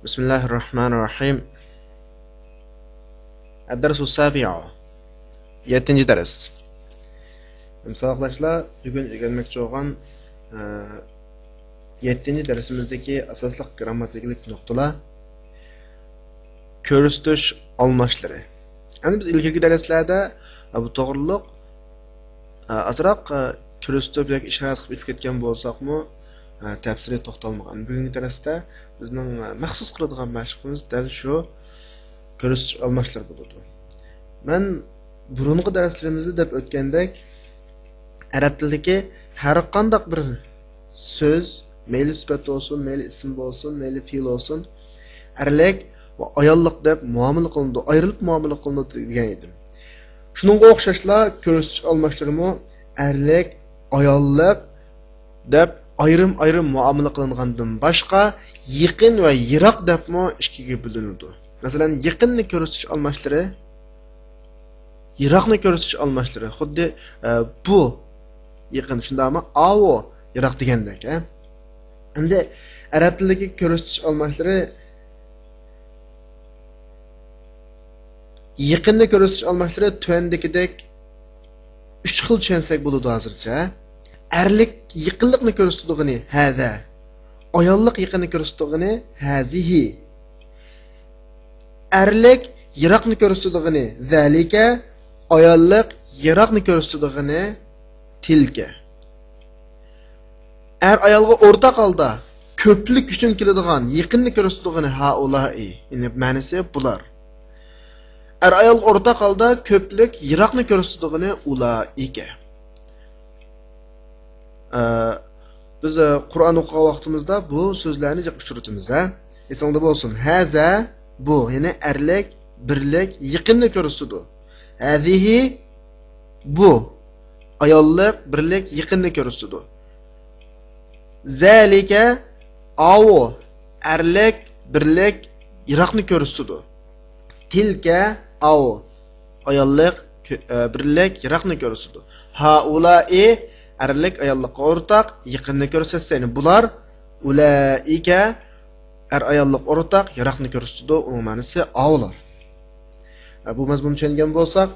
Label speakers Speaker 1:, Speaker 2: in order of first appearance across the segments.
Speaker 1: بسم الله الرحمن الرحيم. الدرس السابع 7. ders. Misal arkadaşlar, bugün öğrenmekçi olan 7. dersimizdeki asaslı grammatiklik noktalar körüstüş almaçları. Yani biz ilgili derslerde bu doğruluk azraq körüstü bir işaret qilib o'tib ketgan bo'lsak-mu, tafsili to'xtalmagan. Bugungi darsda bizning maxsus qiladigan mashqimiz dal shu körüstüş almaçlar bo'ladi. Men burungi darslarimizda deb o'tgandek, arab tilidagi har qanday bir so'z, mayli sifat bo'lsin, mayli ism bo'lsin, mayli fe'l bo'lsin, erlik va ayollik deb muomala qilindi, ayrilib muomala qilindi degan edim. Shuningga o'xshashla körüstüş almaçlarımı erlik, ayollik deb ayrim muomala qilingandan boshqa yaqin va yiroq debmi ikkiga bo'linadi. Masalan, yaqinni körüstüş almaçları, yiroqni körüstüş almaçları. Xuddi bu yaqin shundaymi? Avo yiroq degandek, ha? Endi arab tilidagi körüstüş almaçları yaqinni körüstüş almaçları tuvandagidek 3 xil tushunsak bo'ladi hozircha. Erlik yaqinlikni ko'rsatdigini hada. Ayollik yaqinni ko'rsatdigini hazihi. Erlik yiroqni ko'rsatdigini zalika. Ayollik yiroqni ko'rsatdigini tilka. Ayolga o'rtaq holda ko'plik uchun keladigan yaqinni ko'rsatdigini haulai. Ya'ni ma'nosi bular. Ayol o'rtaq holda ko'plik yiroqni ko'rsatdigini ulaika. Biz Qur'on o'qigan vaqtimizda bu so'zlarni jiq uchratamiz, ha? Esingda bo'lsin. Haza bu, ya'ni erlik, birlik, yaqinni ko'rsatadi. Hazihi bu, ayollik, birlik, yaqinni ko'rsatadi. Zalika avu, erlik, birlik, yiroqni ko'rsatadi. Tilka avu, ayollik, birlik, yiroqni ko'rsatadi. Haulai erlik ayollikqa o'rtaq, yaqinni ko'rsatsa, ya'ni bular ulaika ayollik o'rtaq, yiroqni ko'rsatadi. Uning ma'nosi avlar. Bu mazmun tushungan bo'lsak,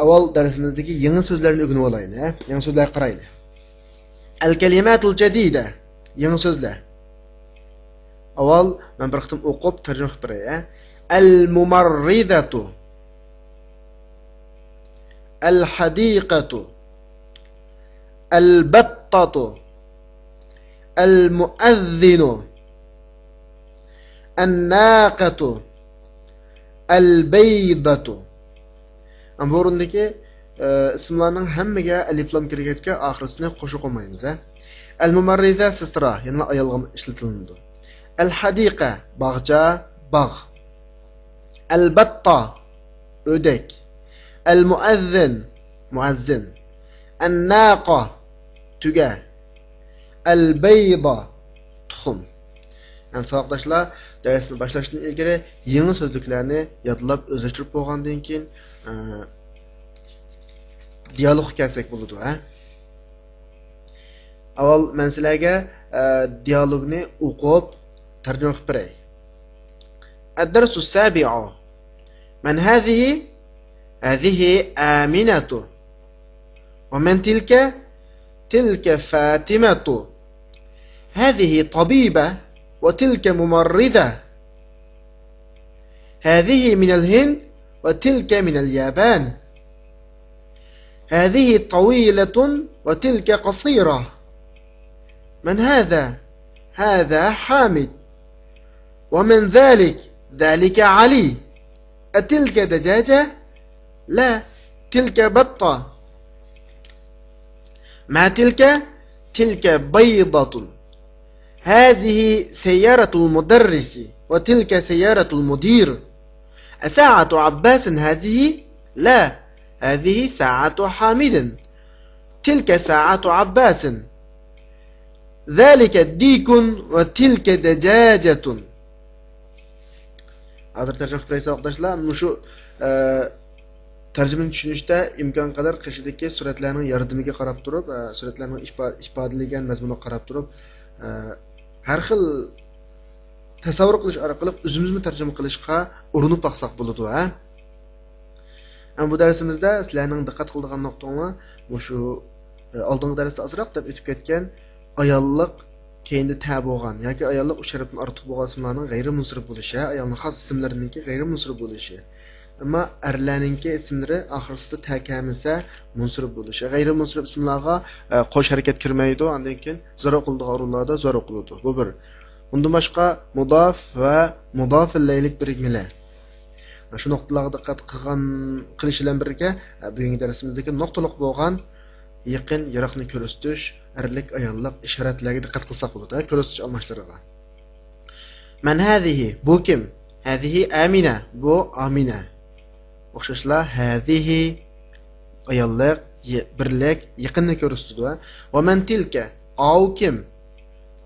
Speaker 1: avval darsimizdagi yangi so'zlarni o'rganib olaylik, ha? Yangi so'zlarga qaraylik. Al-kalimatul jadida, yangi so'zlar. Avval men bir qitim o'qib tarjima qilib beray, ha? Al-mumarridatu, al-hadiqatu, al-battatu, al-mu'adhdhinu, an-naqatu, al-baydatu. Bu o'rindagi ismlarning hammaga alif lam kirgachga oxirisini qo'shib qo'ymaymiz, ha? Al-mumarrida sestra, ya'ni ayolga ishlatiladi. Al-hadiqa bog'cha, bog'. Al-batta o'dak. Al-mu'adhdhin muazzin. An-naqa tuga. Al-bayda tuxum. Yani savoqdoshlar, darsni boshlashdan ilgari yangi so'zliklarni yodlab o'zlashtirib bo'lgandan keyin dialog kelsak bo'ladi, ha? Avval men sizlarga dialogni o'qib tarjima qilib beray. الدرس السابع. من هذه؟ هذه آمنة. ومن تلك؟ تلك فاطمة. هذه طبيبة وتلك ممرضة. هذه من الهند وتلك من اليابان. هذه طويلة وتلك قصيرة. من هذا؟ هذا حامد. ومن ذلك؟ ذلك علي. أتلك دجاجة؟ لا، تلك بطة. ما تلك؟ تلك بيضة. هذه سيارة المدرس وتلك سيارة المدير. أساعة عباس هذه؟ لا، هذه ساعة حامد. تلك ساعة عباس. ذلك ديك وتلك دجاجة. Hozir tarjima qilib arkadaşlar, shu tarjimani tushunishda imkon qadar qishidagi suratlarning yordamiga qarab turib, suratlarning ifodalagan mazmuniga qarab turib, har xil tasavvur qilish orqali o'zimizni tarjima qilishga urinib baqsaq bo'ladi, ha? Bu darsimizda sizlarning diqqat qiladigan nuqtanglar shu oldingi darsda ozroq deb o'tib ketgan ayollik keyinda ta bo'lgan yoki ayollik sharafdan ortiq bo'lgan ismlarning g'ayri munsirif bo'lishi, ayolning xos ismlarininki g'ayri munsirif bo'lishi. Ammo erlarninki ismlari oxirsida ta kelmasa munsirif bo'lishi. G'ayri munsirif ismlarga qo'sh harakat kirmaydi, undan keyin zaro qiladigan o'rinlarda zaro qiladi. Bu bir. Undan boshqa mudof va mudof ilaylik birikmalar. Shu nuqtalarga diqqat qilish bilan birga bugungi darsimizdagi nuqtaliq bo'lgan yaqin yiroqni ko'rsatish, erlik ayollik ishoratlarga diqqat qilsak bo'ladi, ko'rsatish almashlariga. Man hadihi, bu kim? Hadihi Amina, bu Amina. O'xshashlar hadihi ayollik birlik yaqinni ko'rsatadi. Va man tilka, au kim?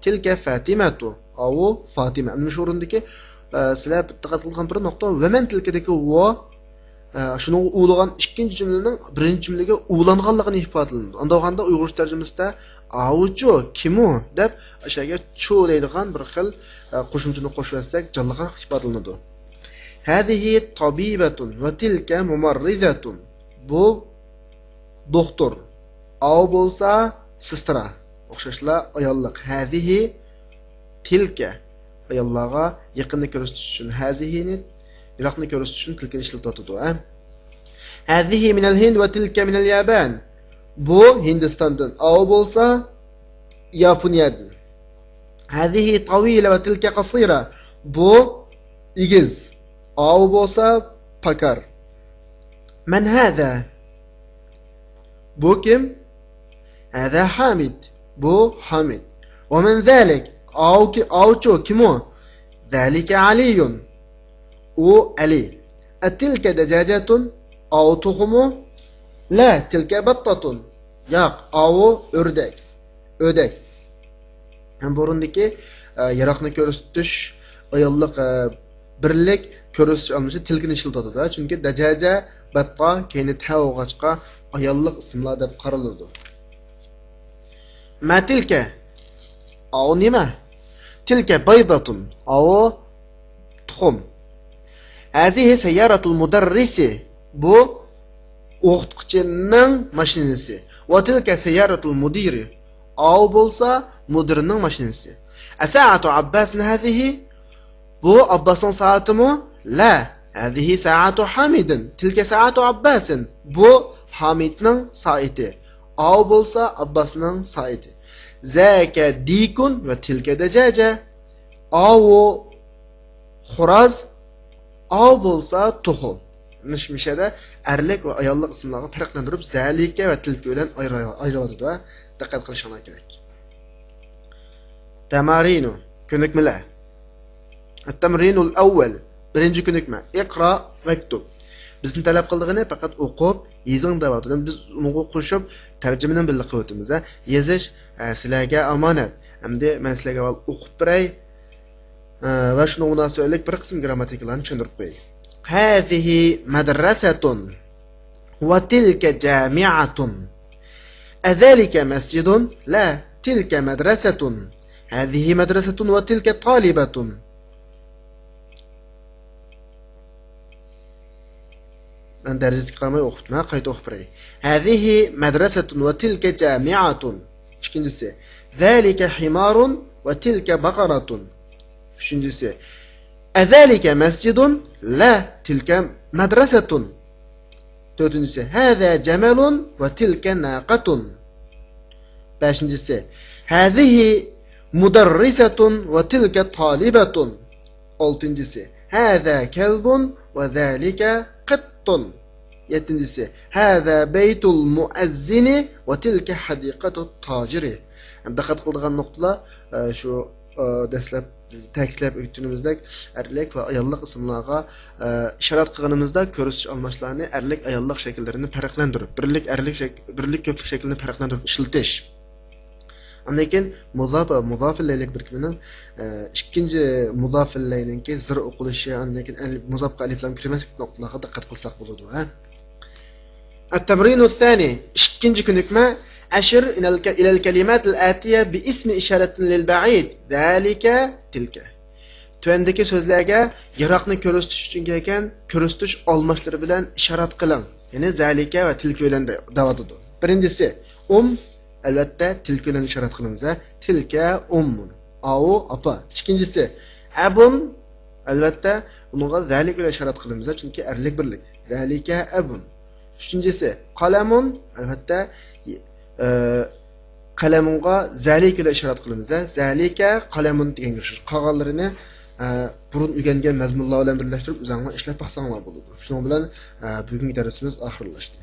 Speaker 1: Tilka Fatimatu, au Fatima. Ana shu o'rindagi sizlar diqqat qilgan bir nuqta va man tilkadagi va shuni uğulagan ikkinchi jumlaning birinchi jumlaga uğlanganligini ifodalanadi. Unda o'ganda Uyg'ur tarjimasida avuchu kimu deb o'shaga chu deydigan bir xil qo'shimchani qo'shib olsak, jonligan ifodalanadi. Hadihi tabibatun va tilka mumarridatun. Bu doktor. Av bo'lsa sistra. O'xshashlar ayollik. Hadihi tilka ayollarga yaqinni ko'rsatish uchun hazihini yiroqni ko'rsatish uchun tilkani ishlatadi. Hadihi min al-Hind va tilka min al-Yaban. Bu Hindistondan, av bo'lsa Yaponiyadan. Hadihi tawila va tilka qasira. Bu igiz. Av bo'lsa pakar. Man hada? Bu kim? Hada Hamid. Bu Hamid. Wa man zalik? Avchu kim o? Zalika Aliyun. U Ali. Atilka dajajatun? Av tuxumu? La, tilka battatun. Yo'q, avu o'rdak. O'dak. Ham burundagi yiroqni ko'rsatish, ayollik birlik ko'rsatish olmishi tilkini ishlatadi-da. Chunki dajaja, batta, keyin tavg'achqa ayollik ismlar deb qaraladi. Ma tilka? Avu nima? Tilka baydatun. Avu tuxum. Hazihi sayyaratul mudarrisi. Bu o'qituvchining mashinasi. Va tilka sayyaratul mudiri. Av bo'lsa mudirning mashinasi. Asa'atu Abbasna hadihi? Bu Abbasning soatimi? La, hadihi sa'atu Hamidin. Tilka sa'atu Abbasin. Bu Hamidning soati. Av bo'lsa Abbasning soati. Zaka dikun va tilka dajaja. Av xo'roz, av bo'lsa tuxum. Mishmishada erlik va ayollik ismlarni farqlantirib zalika va tilka bilan ayiradi va diqqat qilishinglar kerak. Tamarinu, ko'nikmalar. At-tamrinul awwal, birinchi ko'nikma. Iqra vaktub. Bizni talab qildig'ini faqat o'qib, yezing deyapti. Biz uni qo'shib tarjimani birga qilib o'tamiz. Yezish sizlarga omonat. Hamda men sizlarga o'qib beray va shuni munosabatlik bir qism grammatikalarni tushuntirib qo'yay. هذه مدرسة وتلك جامعة. أذلك مسجد؟ لا، تلك مدرسة. هذه مدرسة وتلك طالبة. من درس قرمي أخت ما قيد أخبري. هذه مدرسة وتلك جامعة. شكندسي ذلك حمار وتلك بقرة. شكندسي أذلك مسجد؟ لا، تلك مدرسة. توتنسي هذا جمل وتلك ناقة. باشنجسي هذه مدرسة وتلك طالبة. ألتنجسي هذا كلب وذلك قط. يتنجسي هذا بيت المؤذن وتلك حديقة التاجر. دقت قلدغان نقطة شو dastlab biz ta'kidlab o'tganimizdek erlik va ayollik ismlarga ishorat qilganimizda ko'rsatish almashlarini erlik ayollik shakllarini farqlantirib, birlik ko'plik shaklini farqlantirib ishlatish. Undan keyin mudof ilaylik birikmining ikkinchi mudof ilayninki zir o'qilishi, undan keyin muzofga aliflam kirmaslik nuqtalarga diqqat qilsak bo'ladi, ha. At-tamrinu thani, ikkinchi ko'nikma. أشر إلى الكلمات الآتية باسم إشارة للبعيد ذلك تلك. Tövendeki sözlərə yiroqni ko'rsatish uchun kelgan ko'rsatish olmoshlari bilan ishorat qiling. Ya'ni zalika va tilka bilan davodidir. Birinchisi albatta tilka bilan ishorat qilamiz. Tilka au apa. Ikkinchisi abun albatta bunga zalika bilan ishorat qilamiz chunki erlik birlik. Zalika abun. Üçüncüsü qalamun albatta qalamunga zalika bilan ishorat qilamiz. Zalika qalamun degan görüşür. Qolganlarini burun o'rgangan mazmunlar bilan birlashtirib o'zingizlar ishlab baqsanglar bo'ladi. Shuning bilan bugungi darsimiz oxirlashdi.